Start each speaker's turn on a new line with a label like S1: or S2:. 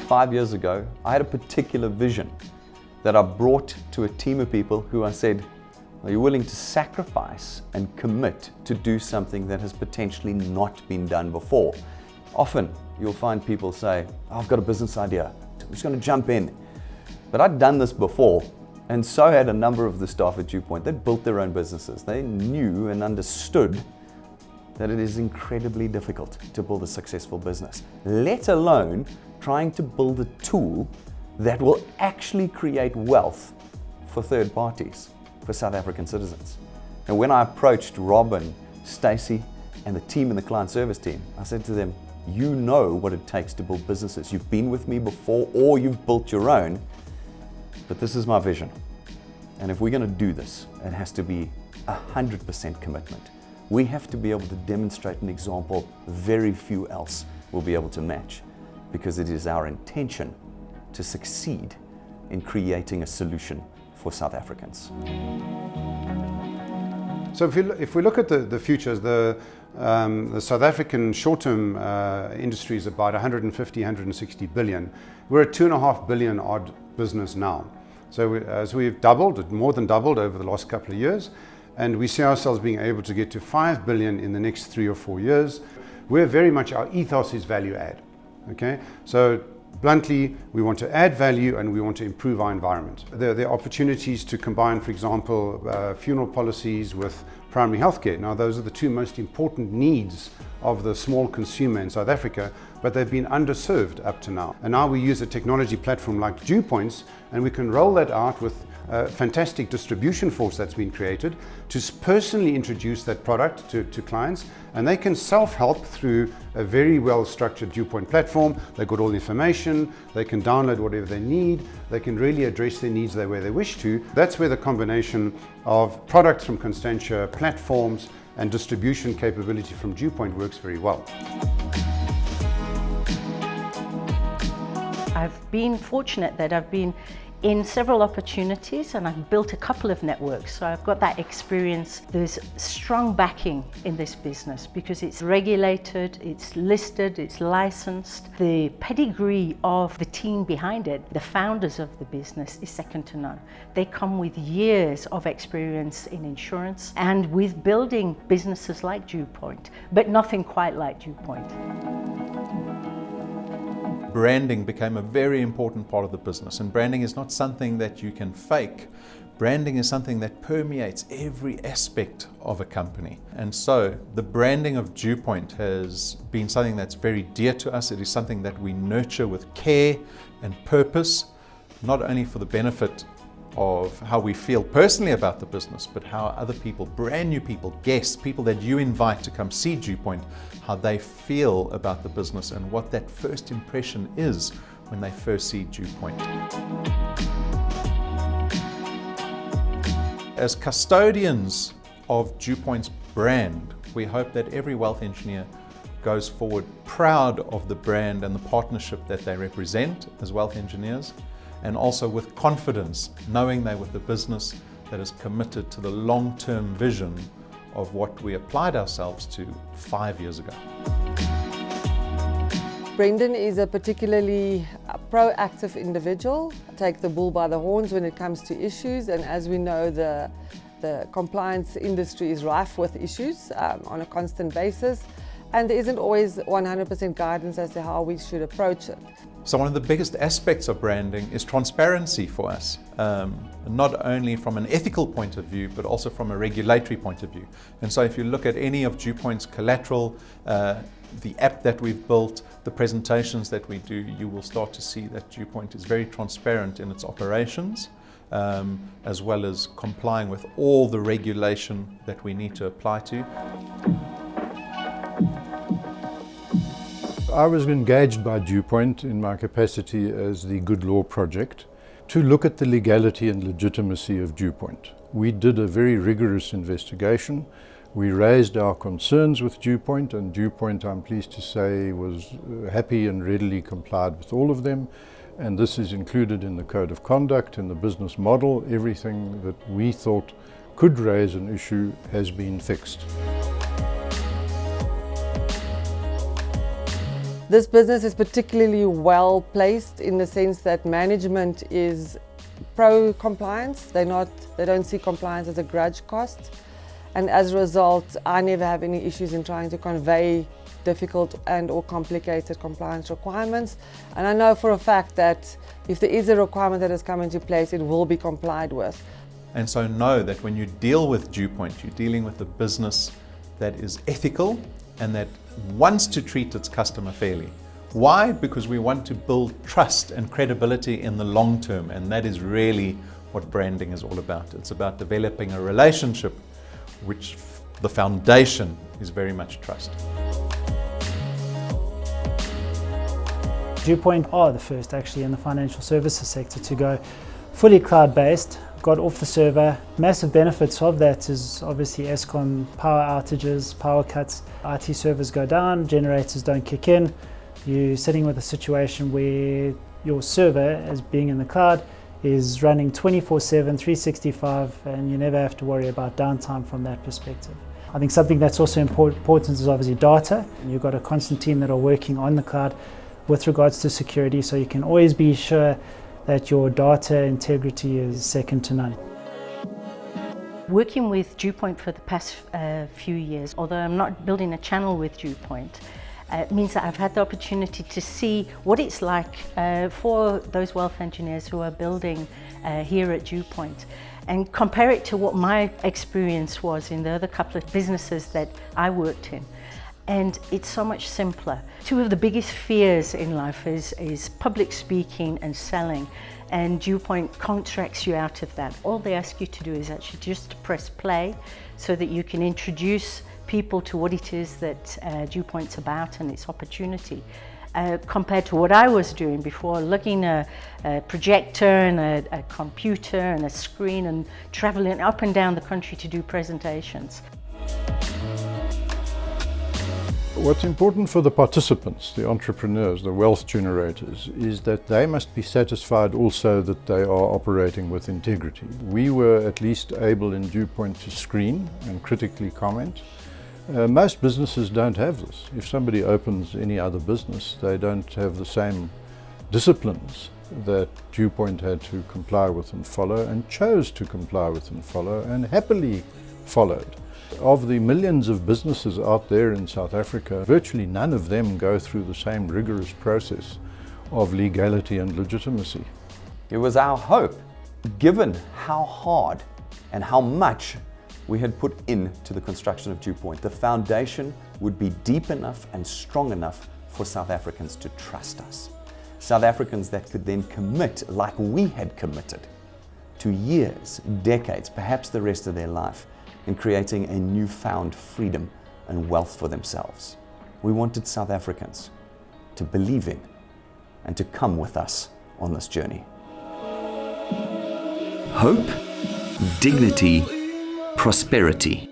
S1: 5 years ago, I had a particular vision that I brought to a team of people who I said, are you willing to sacrifice and commit to do something that has potentially not been done before? Often you'll find people say, I've got a business idea, I'm just going to jump in. But I'd done this before, and so had a number of the staff at DuePoint. They built their own businesses. They knew and understood that it is incredibly difficult to build a successful business, let alone trying to build a tool that will actually create wealth for third parties, for South African citizens. And when I approached Rob and Stacey and the team in the client service team, I said to them, you know what it takes to build businesses. You've been with me before, or you've built your own, but this is my vision. And if we're going to do this, it has to be 100% commitment. We have to be able to demonstrate an example very few else will be able to match, because it is our intention to succeed in creating a solution for South Africans.
S2: So if we look at the futures, the South African short-term industry is about 150, 160 billion. We're a 2.5 billion odd business now. So as we've doubled, more than doubled over the last couple of years, and we see ourselves being able to get to 5 billion in the next 3 or 4 years. We're very much, our ethos is value add. Okay, so bluntly, we want to add value and we want to improve our environment. There are opportunities to combine, for example, funeral policies with primary healthcare. Now, those are the two most important needs of the small consumer in South Africa, but they've been underserved up to now. And now we use a technology platform like DuePoints, and we can roll that out with a fantastic distribution force that's been created to personally introduce that product to clients, and they can self-help through a very well-structured DuePoint platform. They've got all the information, they can download whatever they need, they can really address their needs the way they wish to. That's where the combination of products from Constantia, platforms, and distribution capability from DuePoint works very well.
S3: I've been fortunate that I've been in several opportunities and I've built a couple of networks. So I've got that experience. There's strong backing in this business because it's regulated, it's listed, it's licensed. The pedigree of the team behind it, the founders of the business, is second to none. They come with years of experience in insurance and with building businesses like DuePoint, but nothing quite like DuePoint.
S4: Branding became a very important part of the business, and branding is not something that you can fake. Branding is something that permeates every aspect of a company. And so the branding of DuePoint has been something that's very dear to us. It is something that we nurture with care and purpose, not only for the benefit of how we feel personally about the business, but how other people, brand new people, guests, people that you invite to come see DuePoint, how they feel about the business and what that first impression is when they first see DuePoint. As custodians of DuePoint's brand, we hope that every wealth engineer goes forward proud of the brand and the partnership that they represent as wealth engineers, and also with confidence, knowing they're with a business that is committed to the long-term vision of what we applied ourselves to 5 years ago.
S5: Brendan is a particularly proactive individual, take the bull by the horns when it comes to issues, and as we know, the compliance industry is rife with issues on a constant basis, and there isn't always 100% guidance as to how we should approach it.
S4: So one of the biggest aspects of branding is transparency for us, not only from an ethical point of view, but also from a regulatory point of view. And so if you look at any of DuePoint's collateral, the app that we've built, the presentations that we do, you will start to see that DuePoint is very transparent in its operations, as well as complying with all the regulation that we need to apply to.
S6: I was engaged by DuePoint in my capacity as the Good Law Project to look at the legality and legitimacy of DuePoint. We did a very rigorous investigation. We raised our concerns with DuePoint, and DuePoint, I'm pleased to say, was happy and readily complied with all of them. And this is included in the Code of Conduct, in the business model. Everything that we thought could raise an issue has been fixed.
S5: This business is particularly well placed in the sense that management is pro-compliance. They don't see compliance as a grudge cost. And as a result, I never have any issues in trying to convey difficult and or complicated compliance requirements. And I know for a fact that if there is a requirement that has come into place, it will be complied with.
S4: And so know that when you deal with DuePoint, you're dealing with a business that is ethical and that wants to treat its customer fairly. Why? Because we want to build trust and credibility in the long term, and that is really what branding is all about. It's about developing a relationship which the foundation is very much trust.
S7: DuePoint are the first actually in the financial services sector to go fully cloud-based, got off the server. Massive benefits of that is obviously Eskom power outages, power cuts, IT servers go down, generators don't kick in. You're sitting with a situation where your server, as being in the cloud, is running 24/7, 365, and you never have to worry about downtime from that perspective. I think something that's also important is obviously data. You've got a constant team that are working on the cloud with regards to security, so you can always be sure that your data integrity is second to none.
S3: Working with DuePoint for the past few years, although I'm not building a channel with DuePoint, means that I've had the opportunity to see what it's like for those wealth engineers who are building here at DuePoint, and compare it to what my experience was in the other couple of businesses that I worked in. And it's so much simpler. Two of the biggest fears in life is public speaking and selling, and DuePoint contracts you out of that. All they ask you to do is actually just press play so that you can introduce people to what it is that DuePoint's about and its opportunity. Compared to what I was doing before, lugging a projector and a computer and a screen and traveling up and down the country to do presentations.
S6: What's important for the participants, the entrepreneurs, the wealth generators, is that they must be satisfied also that they are operating with integrity. We were at least able in DuePoint to screen and critically comment. Most businesses don't have this. If somebody opens any other business, they don't have the same disciplines that DuePoint had to comply with and follow, and chose to comply with and follow, and happily followed. Of the millions of businesses out there in South Africa, virtually none of them go through the same rigorous process of legality and legitimacy.
S1: It was our hope, given how hard and how much we had put into the construction of DuePoint, the foundation would be deep enough and strong enough for South Africans to trust us. South Africans that could then commit, like we had committed, to years, decades, perhaps the rest of their life, in creating a newfound freedom and wealth for themselves. We wanted South Africans to believe in and to come with us on this journey.
S8: Hope, dignity, prosperity.